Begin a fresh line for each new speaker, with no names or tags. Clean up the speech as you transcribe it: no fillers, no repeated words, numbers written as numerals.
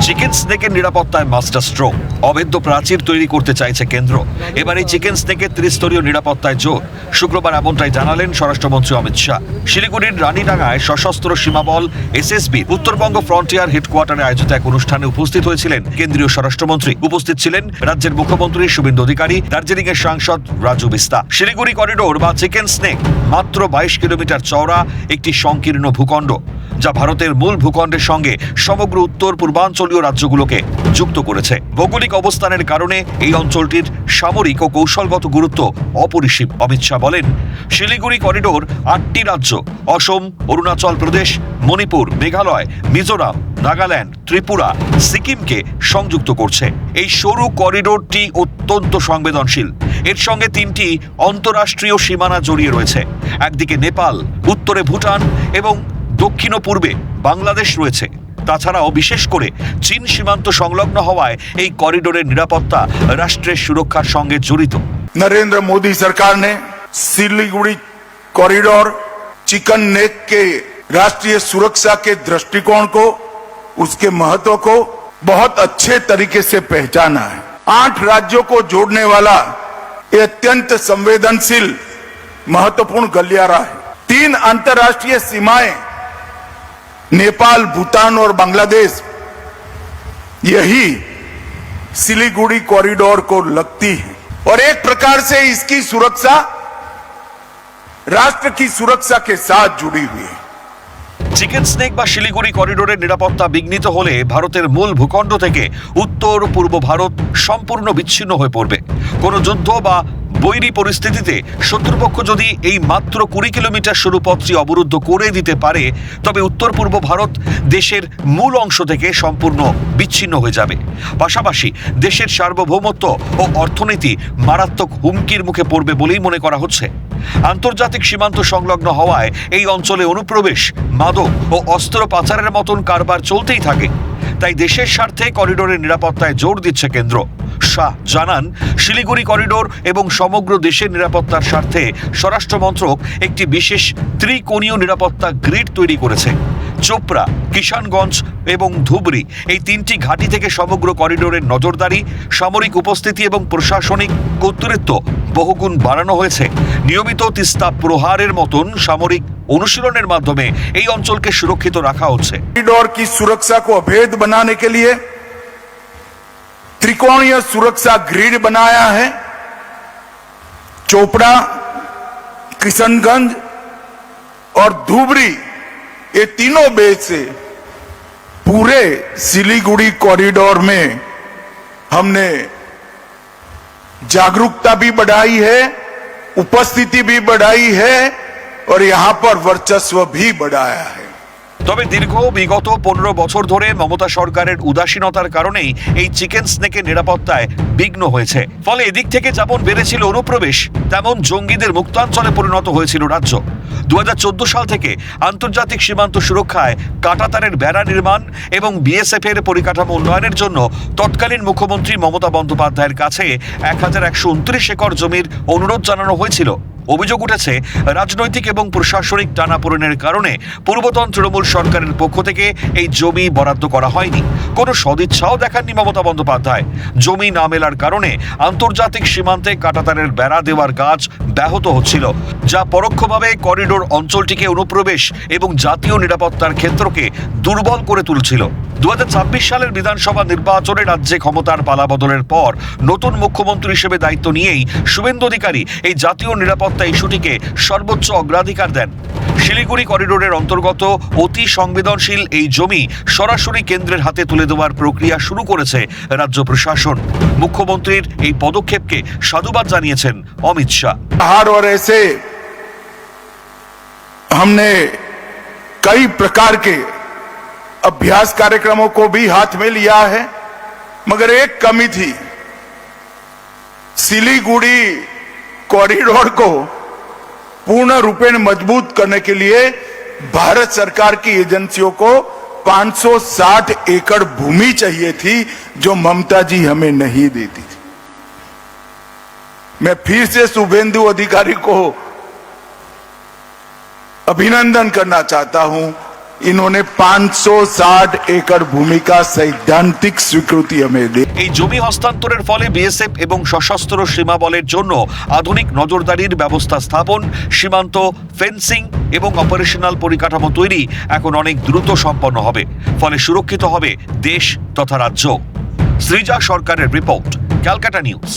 Chicken স্নেকের নিরাপত্তায় master stroke, অবৈধ প্রাচীর তৈরি করতে চাইছে কেন্দ্র। এবার এই চিকেন স্নেকের ত্রিস্তরীয় নিরাপত্তায় জোর। শুক্রবার এমনটাই জানালেন স্বরাষ্ট্রমন্ত্রী অমিত শাহ। শিলিগুড়ির রানীডাঙ্গায় সশস্ত্র সীমাবল এসএসবি উত্তরবঙ্গ ফ্রন্টিয়ার হেডকোয়ার্টারে আয়োজিত এক অনুষ্ঠানে উপস্থিত হয়েছিলেন কেন্দ্রীয় স্বরাষ্ট্রমন্ত্রী। উপস্থিত ছিলেন রাজ্যের মুখ্যমন্ত্রী শুভেন্দু অধিকারী, দার্জিলিং এর সাংসদ রাজু বিস্তা। শিলিগুড়ি করিডোর বা চিকেন স্নেক মাত্র 22 কিলোমিটার চওড়া একটি সংকীর্ণ ভূখণ্ড, যা ভারতের মূল ভূখণ্ডের সঙ্গে সমগ্র উত্তর পূর্বাঞ্চলীয় রাজ্যগুলোকে যুক্ত করেছে। ভৌগোলিক অবস্থানের কারণে এই অঞ্চলটির সামরিক ও কৌশলগত গুরুত্ব অপরিসীম। অমিত শাহ বলেন, শিলিগুড়ি করিডোর 8টি রাজ্য অসম, অরুণাচল প্রদেশ, মণিপুর, মেঘালয়, মিজোরাম, নাগাল্যান্ড, ত্রিপুরা, সিকিমকে সংযুক্ত করছে। এই সরু করিডোরটি অত্যন্ত সংবেদনশীল। এর সঙ্গে 3টি অন্তরাষ্ট্রীয় সীমানা জড়িয়ে রয়েছে। একদিকে নেপাল, উত্তরে ভুটান এবং দক্ষিণ ও পূর্বে বাংলাদেশ রয়েছে। তাছাড়াও বিশেষ করে চীন সীমান্ত সংলগ্ন হওয়ায় এই করিডোরের নিরাপত্তা রাষ্ট্রের সুরক্ষার সঙ্গে জড়িত।
नरेंद्र मोदी सरकार ने सिलीगुड़ी कॉरिडोर चिकन नेक के राष्ट्रीय सुरक्षा के दृष्टिकोण को, उसके महत्व को बहुत अच्छे तरीके से पहचाना है। 8 राज्यों को जोड़ने वाला ये अत्यंत संवेदनशील महत्वपूर्ण गलियारा है। 3 अंतर्राष्ट्रीय सीमाएं नेपाल, भूटान और बांग्लादेश, यही सिलीगुड़ी कॉरिडोर को लगती है और एक प्रकार से इसकी सुरक्षा राष्ट्र की सुरक्षा के साथ जुड़ी हुई है।
চিকেন স্নেক বা শিলিগুড়ি করিডোরের নিরাপত্তা বিঘ্নিত হলে ভারতের মূল ভূখণ্ড থেকে উত্তর পূর্ব ভারত সম্পূর্ণ বিচ্ছিন্ন হয়ে পড়বে। কোনো যুদ্ধ বা বৈরী পরিস্থিতিতে শত্রুপক্ষ যদি এই মাত্র 20 কিলোমিটার সরু পথটি অবরুদ্ধ করে দিতে পারে, তবে উত্তর পূর্ব ভারত দেশের মূল অংশ থেকে সম্পূর্ণ বিচ্ছিন্ন হয়ে যাবে। পাশাপাশি দেশের সার্বভৌমত্ব ও অর্থনীতি মারাত্মক হুমকির মুখে পড়বে বলেই মনে করা হচ্ছে। আন্তর্জাতিক সীমান্ত সংলগ্ন হওয়ায় এই অঞ্চলে অনুপ্রবেশ, মাদক ও অস্ত্র পাচারের মতন কারবার চলতেই থাকে। তাই দেশের স্বার্থে করিডোরের নিরাপত্তায় জোর দিচ্ছে কেন্দ্র। শাহ জানান, শিলিগুড়ি করিডোর এবং সমগ্র দেশের নিরাপত্তার স্বার্থে স্বরাষ্ট্র মন্ত্রক একটি বিশেষ ত্রিকোণীয় নিরাপত্তা গ্রিড তৈরি করেছে। চোপড়া, কিষানগঞ্জ এবং ধুবড়ি এই 3টি ঘাঁটি থেকে সমগ্র করিডোরের নজরদারি, সামরিক উপস্থিতি এবং প্রশাসনিক কর্তৃত্ব বহুগুণ বাড়ানো হয়েছে। নিয়মিত তিস্তা প্রহারের মতন সামরিক অনুশীলনের মাধ্যমে এই অঞ্চলকে সুরক্ষিত রাখা হচ্ছে।
कॉरिडोर की सुरक्षा को अभेद बनाने के लिए त्रिकोणीय सुरक्षा ग्रिड बनाया है। चोपड़ा, किशनगंज और धुबरी, ये तीनों बेस से पूरे सिलीगुड़ी कॉरिडोर में हमने जागरूकता भी बढ़ाई है, उपस्थिति भी बढ़ाई है और यहां पर वर्चस्व भी बढ़ाया है।
তবে বিগত 15 বছর ধরে মমতা সরকারের উদাসীনতার কারণেই এই চিকেন স্নেকের নিরাপত্তায় বিঘ্ন হয়েছে। ফলে এদিক থেকে যেমন বেড়েছিল অনুপ্রবেশ, তেমন জঙ্গিদের মুক্তাঞ্চলে পরিণত হয়েছিল রাজ্য। 2014 সাল থেকে আন্তর্জাতিক সীমান্ত সুরক্ষায় কাঁটাতারের বেড়া নির্মাণ এবং বিএসএফ এর পরিকাঠামো উন্নয়নের জন্য তৎকালীন মুখ্যমন্ত্রী মমতা বন্দ্যোপাধ্যায়ের কাছে 1129 একর জমির অনুরোধ জানানো হয়েছিল। অভিযোগ উঠেছে, রাজনৈতিক এবং প্রশাসনিক টানাপোড়েনের কারণে পূর্বতন তৃণমূল সরকারের পক্ষ থেকে এই জমি বরাদ্দ করা হয়নি। কোনো সদিচ্ছাও দেখাননি মমতা বন্দ্যোপাধ্যায়। জমি না মেলার কারণে আন্তর্জাতিক সীমান্তে কাঁটাতারের বেড়া দেওয়ার কাজ ব্যাহত হচ্ছিল, যা পরোক্ষভাবে করিডোর অঞ্চলটিকে অনুপ্রবেশ এবং জাতীয় নিরাপত্তার ক্ষেত্রকে দুর্বল করে তুলছিল। 2026 সালের বিধানসভা নির্বাচনে রাজ্যে ক্ষমতার পালাবদলের পর নতুন মুখ্যমন্ত্রী হিসেবে দায়িত্ব নিয়েই শুভেন্দু অধিকারী এই জাতীয় নিরাপত্তা ইস্যুটিকে সর্বোচ্চ অগ্রাধিকার দেন। শিলিগুড়ি করিডোরের অন্তর্গত অতি সংবেদনশীল এই জমি সরাসরি কেন্দ্রের হাতে তুলে দেওয়ার প্রক্রিয়া শুরু করেছে রাজ্য প্রশাসন। মুখ্যমন্ত্রীর এই পদক্ষেপকে সাধুবাদ জানিয়েছেন অমিত শাহ।
और ऐसे हमने कई प्रकार के अभ्यास कार्यक्रमों को भी हाथ में लिया है, मगर एक कमी थी। सिलीगुड़ी कॉरिडोर को पूर्ण रूपेण मजबूत करने के लिए भारत सरकार की एजेंसियों को 560 एकड़ भूमि चाहिए थी, जो ममता जी हमें नहीं देती थी। मैं फिर से शुभेंदु अधिकारी को अभिनंदन करना चाहता हूं इन्होंने 560 एकड़ भूमि का सैद्धांतिक स्वीकृति हमें दी।
এই জমি হস্তান্তরের ফলে বিএসএফ এবং সশস্ত্র সীমা বলের জন্য আধুনিক নজরদারির ব্যবস্থা স্থাপন, সীমান্ত ফেন্সিং এবং অপারেশনাল পরিকাঠামো তৈরি এখন অনেক দ্রুত সম্পন্ন হবে। ফলে সুরক্ষিত হবে দেশ তথা রাজ্য। সৃজা সরকারের রিপোর্ট, ক্যালকাটা নিউজ।